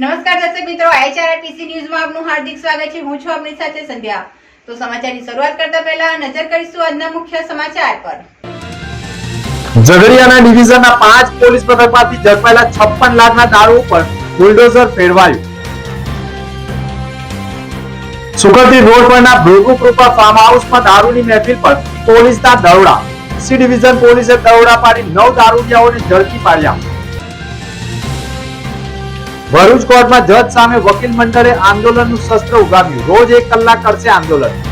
નમસ્કાર દર્શક મિત્રો, HRRTC ન્યૂઝમાં આપનું હાર્દિક સ્વાગત છે। હું છું આપની સાથે સંધ્યા। તો સમાચારની શરૂઆત કરતા પહેલા નજર કરીશું આજના મુખ્ય સમાચાર પર। ઝઘડિયાના ડિવિઝનના 5 પોલીસ મથકમાંથી ઝડપાયેલા 56 લાખના દારૂ ઉપર બુલડોઝર ફેરવાયું। સુગંધી રોડ પરના ભૃગુ કૃપા ફાર્મ હાઉસમાં દારૂની મહેફિલ પર પોલીસના દરોડા। સી ડિવિઝન પોલીસે દરોડા પાડી 9 દારૂડિયાઓને ઝડપી પાડ્યા। ભરૂચ કોર્ટમાં જજ સામે વકીલ મંડળે આંદોલનનું શસ્ત્ર ઉગામ્યું। રોજ 1 કલાક કરશે આંદોલન।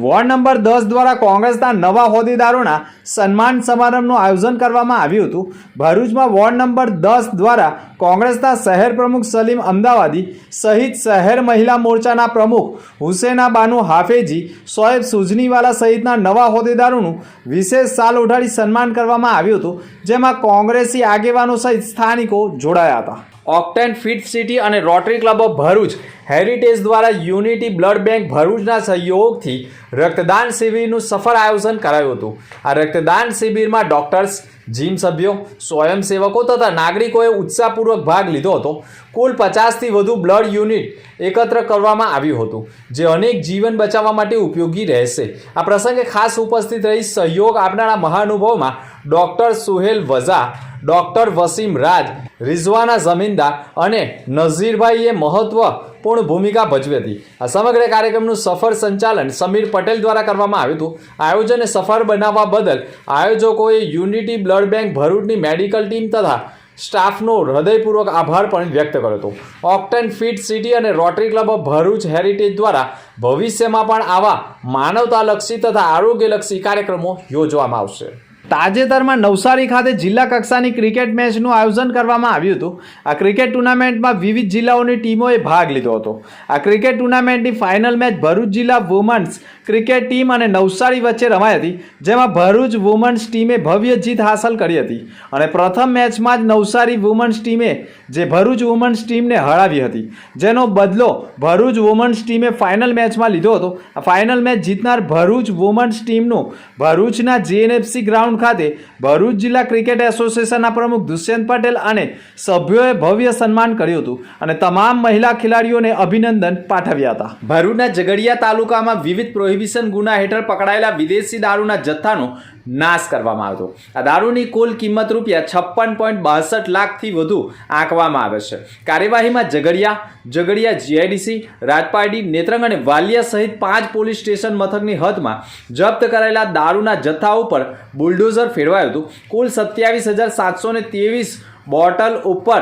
વોર્ડ નંબર 10 દ્વારા કોંગ્રેસના નવા હોદ્દેદારોના સન્માન સમારંભનું આયોજન કરવામાં આવ્યું હતું। ભરૂચમાં વોર્ડ નંબર 10 દ્વારા કોંગ્રેસના શહેર પ્રમુખ સલીમ અમદાવાદી સહિત શહેર મહિલા મોરચાના પ્રમુખ હુસેના બાનુ હાફેજી, શોએબ સુજનીવાલા સહિતના નવા હોદ્દેદારોનું વિશેષ શાલ ઓઢાડી સન્માન કરવામાં આવ્યું હતું, જેમાં કોંગ્રેસી આગેવાનો સહિત સ્થાનિકો જોડાયા હતા। ઓક્ટેન ફિટ સિટી અને rotary club of Bharuch heritage દ્વારા યુનિટી બ્લડ બેંક ભરૂચના સહયોગથી રક્તદાન શિબિરનું સફળ આયોજન કરાયું હતું। આ રક્તદાન શિબિરમાં ડોક્ટર્સ, જીમ સભ્યો, સ્વયંસેવકો તથા નાગરિકોએ ઉત્સાહપૂર્વક ભાગ લીધો હતો। કુલ 50થી વધુ બ્લડ યુનિટ એકત્ર કરવામાં આવ્યું હતું, જે અનેક જીવન બચાવવા માટે ઉપયોગી રહેશે। આ પ્રસંગે ખાસ ઉપસ્થિત રહી સહયોગ આપનારા મહાનુભાવોમાં ડોક્ટર સુહેલ વઝા, ડોક્ટર વસીમ રાજ, રિઝવાના જમીનદાર અને નઝીરભાઈએ મહત્વપૂર્ણ ભૂમિકા ભજવી હતી। આ સમગ્ર કાર્યક્રમનું સફળ સંચાલન સમીર પટેલ દ્વારા કરવામાં આવ્યું હતું। આયોજનને સફળ બનાવવા બદલ આયોજકોએ યુનિટી બ્લડ બેંક ભરૂચની મેડિકલ ટીમ તથા સ્ટાફનો હૃદયપૂર્વક આભાર પણ વ્યક્ત કર્યો હતો। ઓક્ટેન ફિટ સિટી અને rotary club of Bharuch heritage દ્વારા ભવિષ્યમાં પણ આવા માનવતાલક્ષી તથા આરોગ્યલક્ષી કાર્યક્રમો યોજવામાં આવશે। તાજેતરમાં નવસારી ખાતે જિલ્લા કક્ષાની ક્રિકેટ મેચનું આયોજન કરવામાં આવ્યું હતું। આ ક્રિકેટ ટુર્નામેન્ટમાં વિવિધ જિલ્લાઓની ટીમોએ ભાગ લીધો હતો। આ ક્રિકેટ ટુર્નામેન્ટની ફાઇનલ મેચ ભરૂચ જિલ્લા વુમન્સ ક્રિકેટ ટીમ અને નવસારી વચ્ચે રમાઈ હતી, જેમાં ભરૂચ વુમન્સ ટીમે ભવ્ય જીત હાંસલ કરી હતી અને પ્રથમ મેચમાં જ નવસારી વુમન્સ ટીમે જે ભરૂચ વુમન્સ ટીમને હરાવી હતી, જેનો બદલો ભરૂચ વુમન્સ ટીમે ફાઇનલ મેચમાં લીધો હતો। આ ફાઇનલ મેચ જીતનાર ભરૂચ વુમન્સ ટીમનું ભરૂચના JNFC ગ્રાઉન્ડ ખાતે ભરૂચ જિલ્લા ક્રિકેટ એસોસિએશનના પ્રમુખ દુષ્યંત પટેલ અને સભ્યોએ ભવ્ય સન્માન કર્યું હતું અને તમામ મહિલા ખેલાડીઓને અભિનંદન પાઠવ્યા હતા। ભરૂચના ઝઘડિયા તાલુકામાં વિવિધ પ્રોહિબિશન ગુના હેઠળ પકડાયેલા વિદેશી દારૂના જથ્થાનો નાશ કરવામાં આવ્યો હતો। આ દારૂની કુલ કિંમત રૂપિયા 56.62 લાખથી વધુ આંકવામાં આવે છે। કાર્યવાહીમાં ઝઘડિયા GIDC, રાજપારડી, નેત્રંગ અને વાલિયા સહિત 5 પોલીસ સ્ટેશન મથકની હદમાં જપ્ત કરાયેલા દારૂના જથ્થા ઉપર બુલડોઝર ફેરવાયું હતું। કુલ 27,723 બોટલ ઉપર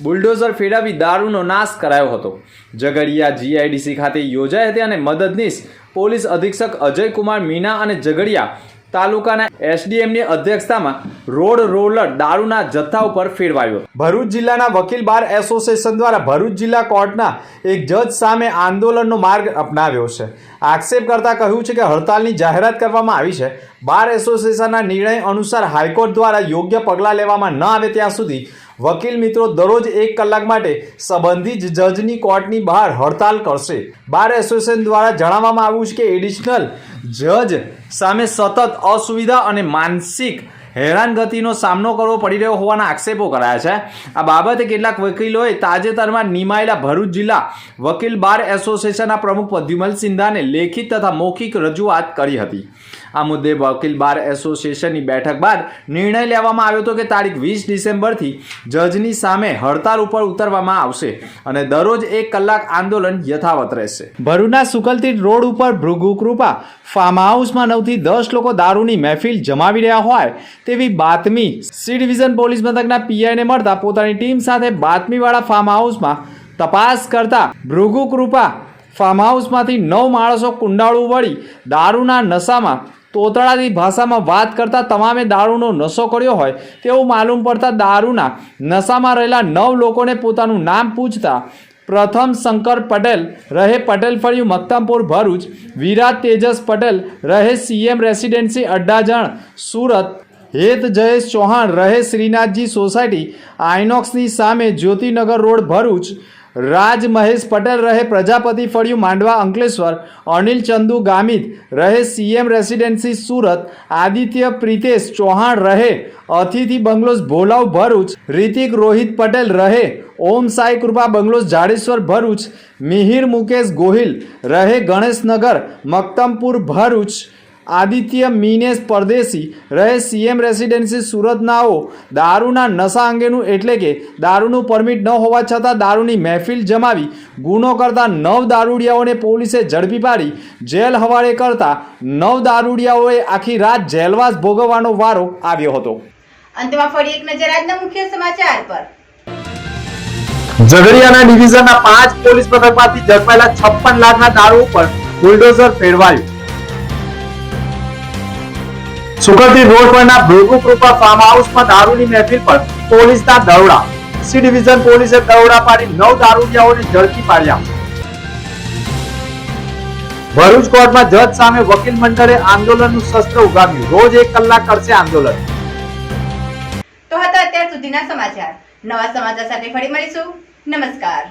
બુલડોઝર ફેરવી દારૂનો નાશ કરાયો હતો। ઝઘડિયા GIDC ખાતે યોજાઈ હતી અને મદદનીશ પોલીસ અધિક્ષક અજયકુમાર મીના અને ઝઘડિયા તાલુકાના SDMની અધ્યક્ષતામાં રોડ રોલર દારૂના જથ્થા ઉપર ફેરવાયો। ભરૂચ જિલ્લાના વકીલ બાર એસોસિએશન દ્વારા ભરૂચ જિલ્લા કોર્ટના એક જજ સામે આંદોલનનો માર્ગ અપનાવ્યો છે। આક્ષેપ કરતા કહ્યું છે કે હડતાલની જાહેરાત કરવામાં આવી છે। બાર એસોસિએશનના નિર્ણય અનુસાર હાઈકોર્ટ દ્વારા યોગ્ય પગલાં લેવામાં ન આવે ત્યાં સુધી વકીલ મિત્રો દરરોજ 1 કલાક માટે સંબંધિત જજની કોર્ટની બહાર હડતાલ કરશે। બાર એસોસિએશન દ્વારા જણાવવામાં આવ્યું છે કે એડિશનલ જજ સામે સતત અસુવિધા અને માનસિક હેરાનગતિનો સામનો કરવો પડી રહ્યો હોવાના આક્ષેપો કરાયા છે। આ બાબતે કેટલાક વકીલોએ તાજેતરમાં નિમાયેલા ભરૂચ જિલ્લા વકીલ બાર એસોસિએશનના પ્રમુખ પ્રદ્યુમન સિંધાને લેખિત તથા મૌખિક રજૂઆત કરી હતી। આ મુદ્દે વકીલ બાર એસોસિએશનની બેઠક બાદ નિર્ણય લેવામાં આવ્યો હતો કે તારીખ 20 ડિસેમ્બરથી જજની સામે હડતાલ ઉપર ઉતરવામાં આવશે અને દરરોજ 1 કલાક આંદોલન યથાવત રહેશે। ભરૂચના સુકલતીડ રોડ ઉપર ભૃગુ કૃપા ફાર્મ હાઉસમાં 9 થી 10 લોકો દારૂની મહેફિલ જમાવી રહ્યા હોય તેવી બાતમી સી ડિવિઝન પોલીસ મથકના PIને મળતા પોતાની ટીમ સાથે બાતમીવાળા ફાર્મ હાઉસમાં તપાસ કરતા ભૃગુ કૃપા ફાર્મ હાઉસમાંથી 9 માણસો કુંડાળું વળી દારૂના નશામાં તોતળાની ભાષામાં વાત કરતા તમામે દારૂનો નશો કર્યો હોય તેવું માલુમ પડતા દારૂના નશામાં રહેલા 9 લોકોને પોતાનું નામ પૂછતા પ્રથમ શંકર પટેલ રહે પટેલ ફળિયું મક્તમપુર ભરૂચ, વિરાટ તેજસ પટેલ રહે CM રેસિડેન્સી અડ્ડાજણ સુરત, હેત જયેશ ચૌહાણ રહે શ્રીનાથજી સોસાયટી આઇનોક્સની સામે જ્યોતિનગર રોડ ભરૂચ, રાજ મહેશ પટેલ રહે પ્રજાપતિ ફળિયું માંડવા અંકલેશ્વર, અનિલ ચંદુ ગામિત રહે CM રેસિડેન્સી સુરત, આદિત્ય પ્રિતેશ ચૌહાણ રહે અતિથિ બંગલોઝ ભોલાવ ભરૂચ, રિતિક રોહિત પટેલ રહે ઓમ સાઈ કૃપા બંગલોઝ જાડેશ્વર ભરૂચ, મિહિર મુકેશ ગોહિલ રહે ગણેશનગર મક્તમપુર ભરૂચ, આદિત્ય મીનેશ પરદેશી રહે સીએમ રેસિડેન્સી સુરતનાઓ દારૂના નશા અંગેનું એટલે કે દારૂનું પરમિટ ન હોવા છતાં દારૂની મહેફિલ જમાવી ગુનો કરતા 9 દારૂડિયાઓને પોલીસે ઝડપી પાડી જેલ હવાલે કરતા 9 દારૂડિયાઓએ આખી રાત જેલવાસ ભોગવવાનો વારો આવ્યો હતો. અંતમાં ફરી એક નજર આજના મુખ્ય સમાચાર પર. ઝઘડિયાના ડિવિઝનના 5 પોલીસ પથકમાંથી ઝડપાયેલા 56 લાખના દારૂ ઉપર બુલડોઝર ફેરવાયું. સુગરથી રોડ પરના ભૃગુ કૃપા ફાર્મ હાઉસમાં દારૂની મહેફિલ પર પોલીસના દરોડા. સી ડિવિઝન પોલીસે દરોડા પાડી 9 દારૂડિયાઓને ઝડપી પાડ્યા. ભરૂચ કોર્ટમાં જજ સામે વકીલ મંડળે આંદોલનનું શસ્ત્ર ઉગામ્યું. રોજ 1 કલાક કરશે આંદોલન. તો હતા અત્યાર સુધીના સમાચાર. નવા સમાચાર સાથે ફરી મળીશું. નમસ્કાર.